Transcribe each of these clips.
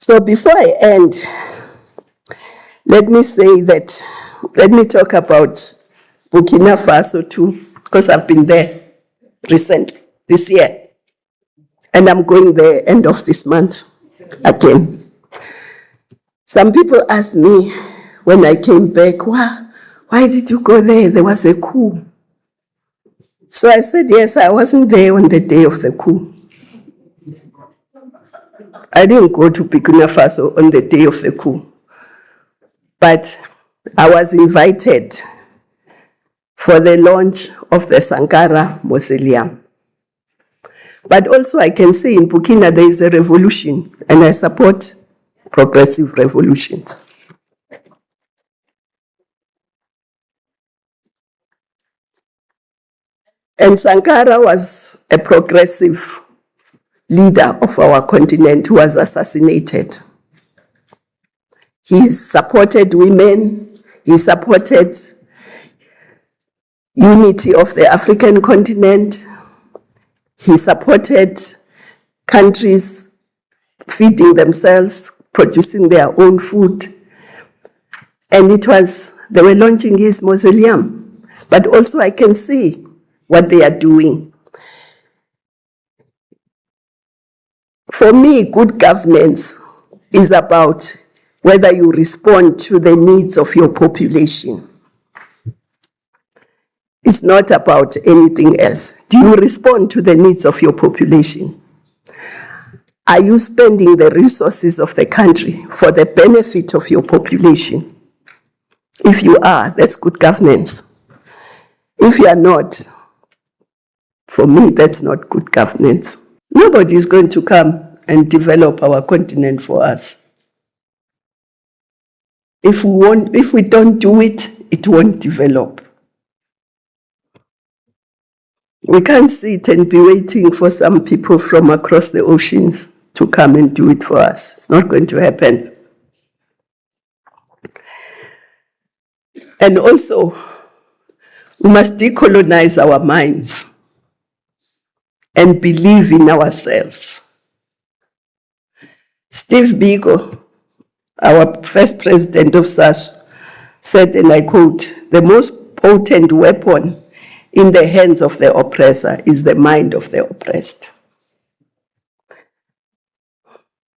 So before I end, let me talk about Burkina Faso too, because I've been there recently, this year. And I'm going there end of this month again. Some people asked me when I came back, why did you go there? There was a coup. So I said, yes, I wasn't there on the day of the coup. I didn't go to Burkina Faso on the day of the coup. But I was invited for the launch of the Sankara Mausoleum. But also I can say in Burkina there is a revolution, and I support progressive revolutions. And Sankara was a progressive leader of our continent who was assassinated. He supported women, he supported unity of the African continent, he supported countries feeding themselves, producing their own food. And they were launching his mausoleum. But also I can see what they are doing. For me, good governance is about whether you respond to the needs of your population. It's not about anything else. Do you respond to the needs of your population? Are you spending the resources of the country for the benefit of your population? If you are, that's good governance. If you are not, for me, that's not good governance. Nobody is going to come and develop our continent for us. If we don't do it, it won't develop. We can't sit and be waiting for some people from across the oceans to come and do it for us. It's not going to happen. And also, we must decolonize our minds and believe in ourselves. Steve Biko, our first president of SASU, said, and I quote, "The most potent weapon in the hands of the oppressor is the mind of the oppressed."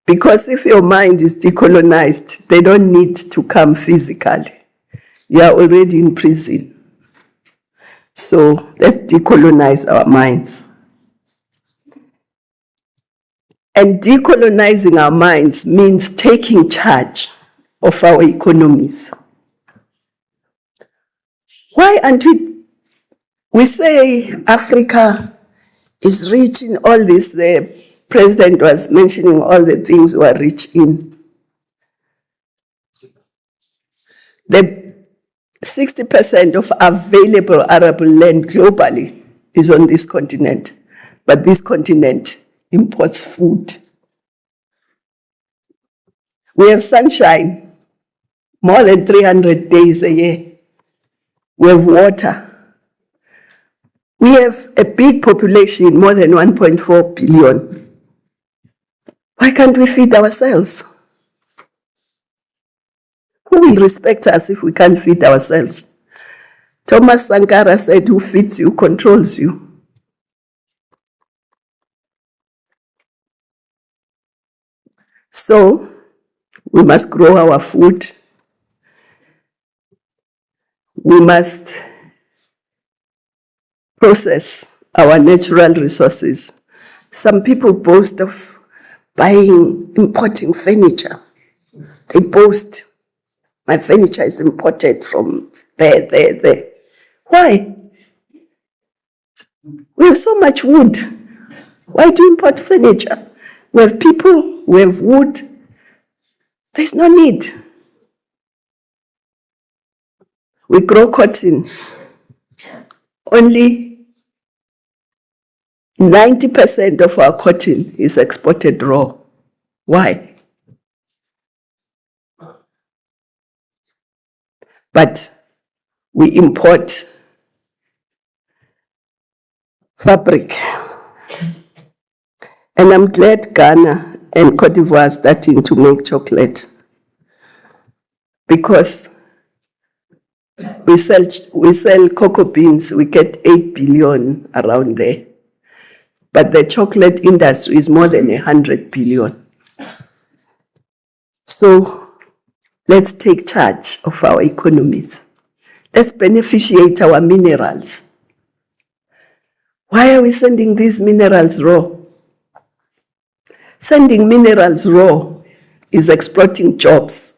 Because if your mind is decolonized, they don't need to come physically. You are already in prison. So let's decolonize our minds. And decolonizing our minds means taking charge of our economies. Why aren't we say Africa is rich in all this? The president was mentioning all the things we are rich in. The 60% of available arable land globally is on this continent, but this continent imports food. We have sunshine more than 300 days a year. We have water. We have a big population, more than 1.4 billion. Why can't we feed ourselves? Who will respect us if we can't feed ourselves? Thomas Sankara said, "Who feeds you controls you." So we must grow our food. We must process our natural resources. Some people boast of importing furniture. They boast, "My furniture is imported from there. Why? We have so much wood. Why do you import furniture? We have people, we have wood. There's no need. We grow cotton. Only 90% of our cotton is exported raw. Why? But we import fabric. And I'm glad Ghana and Cote d'Ivoire are starting to make chocolate because we sell cocoa beans, we get 8 billion around there. But the chocolate industry is more than 100 billion. So let's take charge of our economies. Let's beneficiate our minerals. Why are we sending these minerals raw? Sending minerals raw is exploiting jobs,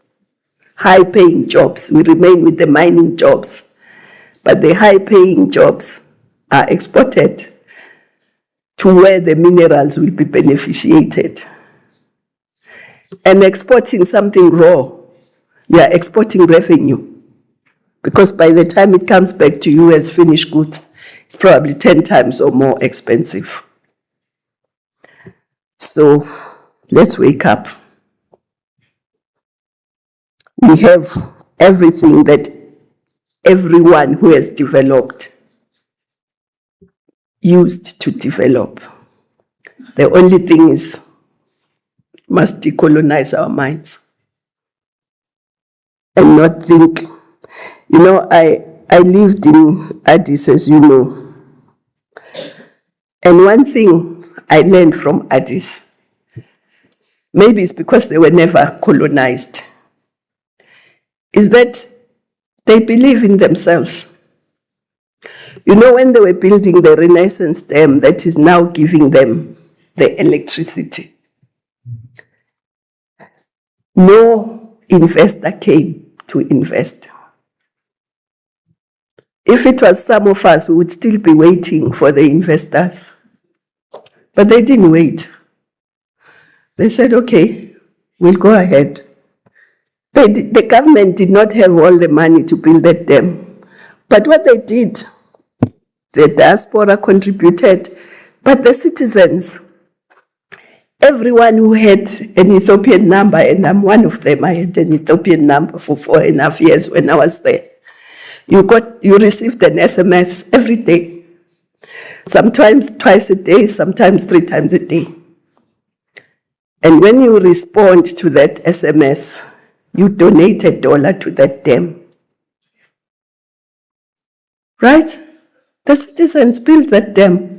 high-paying jobs. We remain with the mining jobs, but the high-paying jobs are exported to where the minerals will be beneficiated. And exporting something raw, you are exporting revenue, because by the time it comes back to you as finished good, it's probably 10 times or more expensive. So let's wake up. We have everything that everyone who has developed used to develop. The only thing is, must decolonize our minds and not think. You know, I lived in Addis, as you know, and one thing I learned from Addis, maybe it's because they were never colonized, is that they believe in themselves. You know, when they were building the Renaissance Dam that is now giving them the electricity, no investor came to invest. If it was some of us, we would still be waiting for the investors. But they didn't wait. They said, okay, we'll go ahead. The government did not have all the money to build that dam. But what they did, the diaspora contributed, but the citizens, everyone who had an Ethiopian number, and I'm one of them, I had an Ethiopian number for 4.5 years when I was there. You received an SMS every day, sometimes twice a day, sometimes 3 times a day. And when you respond to that SMS, you donate $1 to that dam. Right? The citizens built that dam.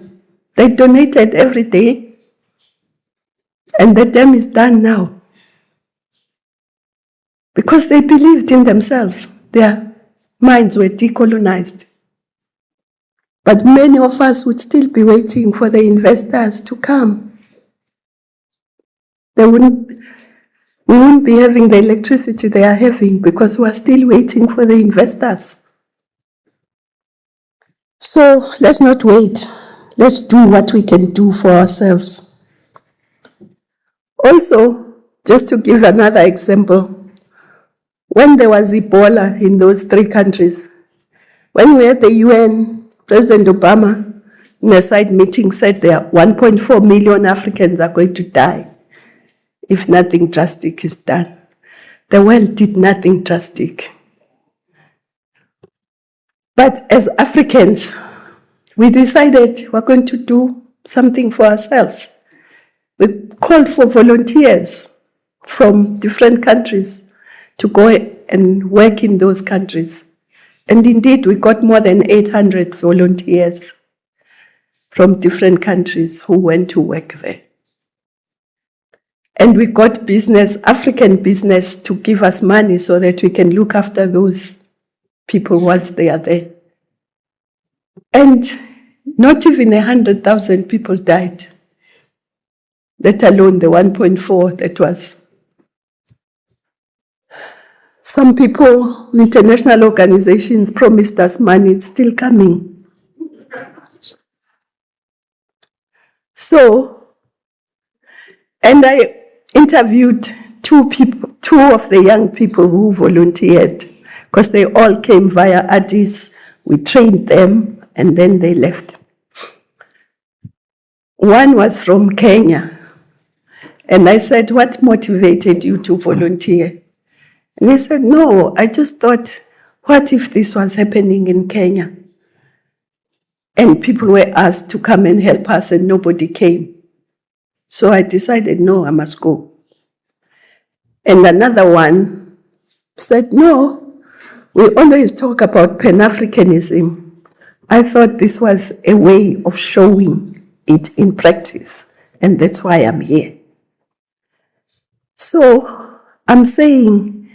They donated every day. And the dam is done now. Because they believed in themselves. Their minds were decolonized. But many of us would still be waiting for the investors to come. We wouldn't be having the electricity they are having because we are still waiting for the investors. So let's not wait. Let's do what we can do for ourselves. Also, just to give another example, when there was Ebola in those 3 countries, when we had the UN, President Obama, in a side meeting, said there are 1.4 million Africans are going to die if nothing drastic is done. The world did nothing drastic. But as Africans, we decided we're going to do something for ourselves. We called for volunteers from different countries to go and work in those countries. And indeed, we got more than 800 volunteers from different countries who went to work there. And we got business, African business, to give us money so that we can look after those people once they are there. And not even 100,000 people died, let alone the 1.4 that was. Some people, international organizations promised us money, it's still coming. So, and I interviewed 2 of the young people who volunteered, because they all came via Addis. We trained them, and then they left. One was from Kenya, and I said, what motivated you to volunteer? And he said, no, I just thought, what if this was happening in Kenya? And people were asked to come and help us, and nobody came. So I decided, no, I must go. And another one said, no, we always talk about Pan-Africanism. I thought this was a way of showing it in practice, and that's why I'm here. So I'm saying,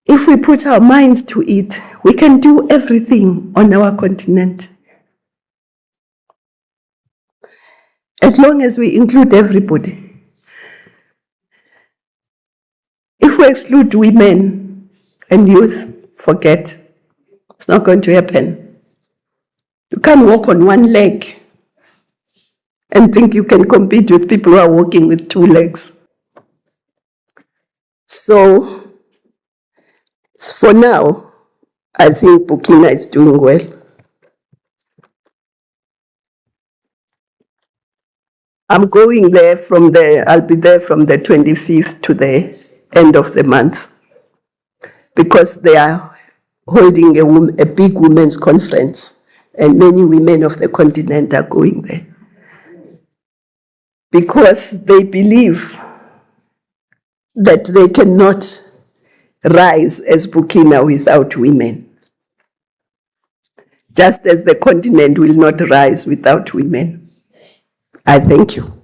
if we put our minds to it, we can do everything on our continent. As long as we include everybody. If we exclude women and youth, forget. It's not going to happen. You can't walk on one leg and think you can compete with people who are walking with two legs. So, for now, I think Burkina is doing well. I'm going there I'll be there from the 25th to the end of the month, because they are holding a big women's conference, and many women of the continent are going there. Because they believe that they cannot rise as Burkina without women, just as the continent will not rise without women. I thank you.